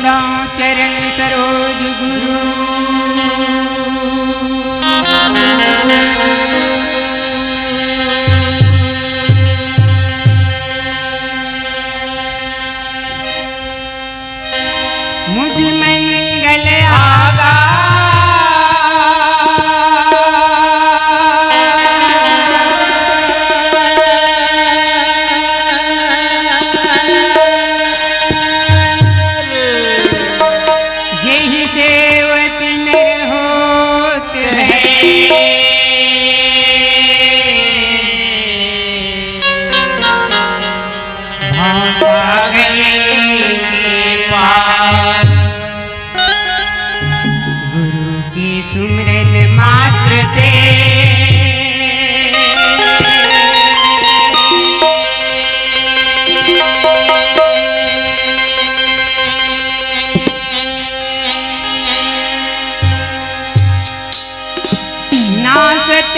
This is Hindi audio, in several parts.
बंदा चरण सरोज गुरु। मुझ मंगल आगा यही सेवत नर होत है। भागा गए पार गुरु की सुमरन मात्र से। नासत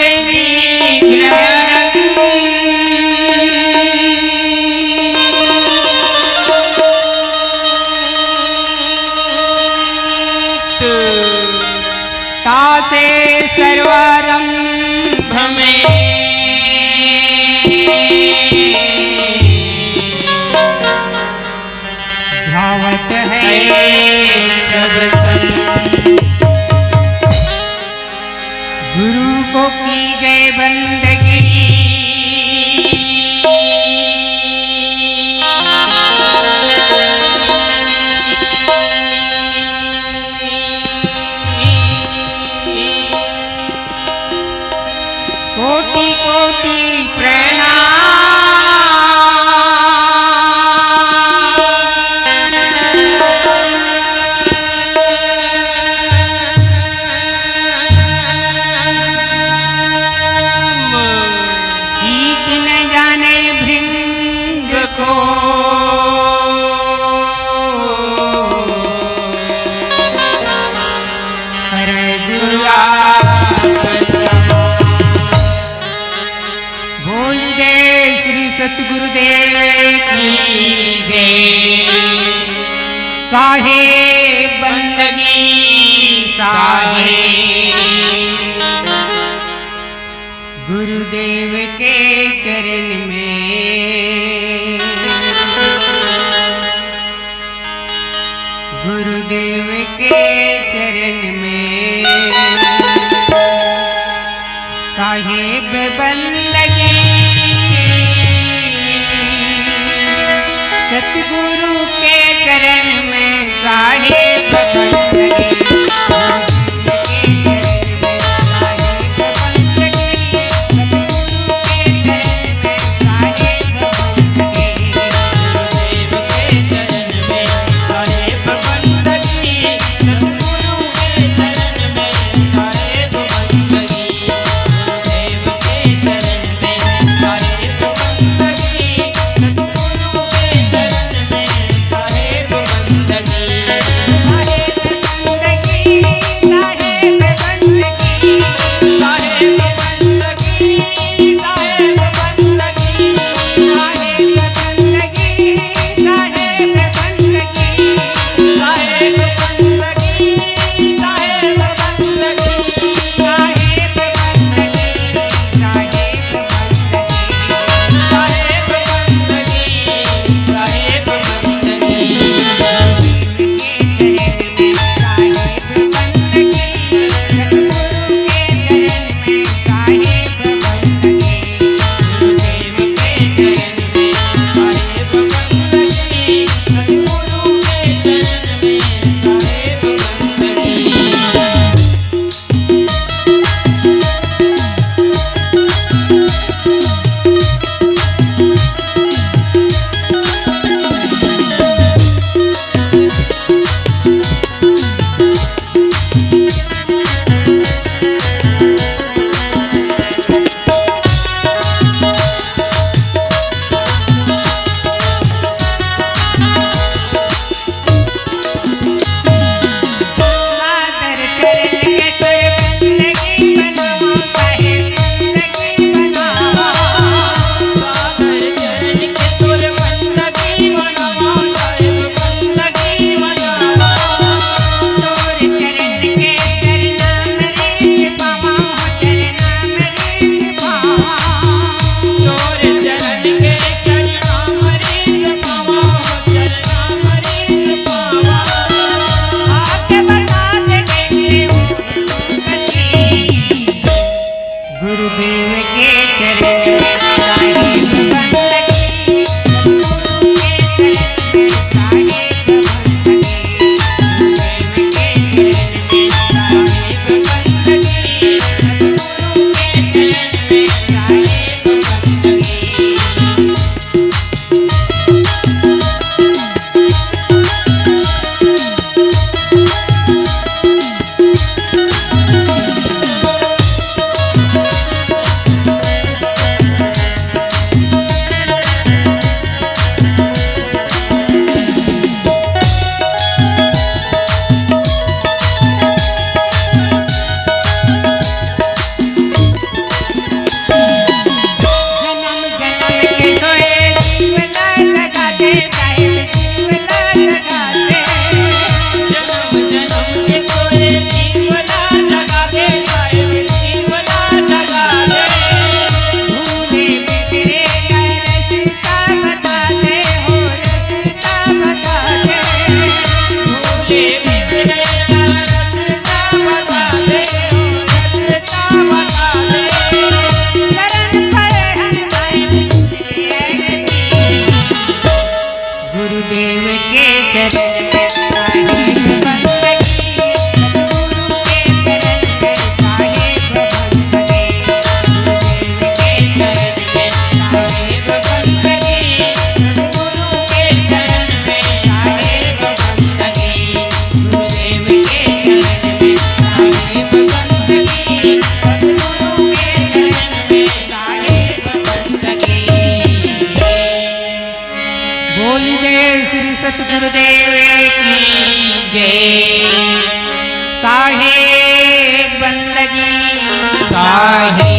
तासे सर्वारंभ में धावत है सब संग। गुरु को की गए बंदगी कोटि कोटि प्रणाम। गीत न जाने भृंग को हरे दुर्गा बोल जय श्री सतगुरुदेव की जय। साहेब बंदगी साहेब गुरुदेव के चरण में। गुरुदेव के चरण में साहेब बंदगी। सतगुरु के चरण में साहेब बंदगी। साहेब गुरुदेव के चरण में साहेब बंदगी, सतगुरु के चरण में साहेब बंदगी, गुरुदेव के चरण में साहेब बंदगी, सतगुरु के चरण में साहेब बंदगी, गुरुदेव के चरण में साहेब बंदगी, सतगुरु के चरण में साहेब बंदगी। बोल जय श्री सतगुरुदेव की जय। साहेब बंदगी, साहेब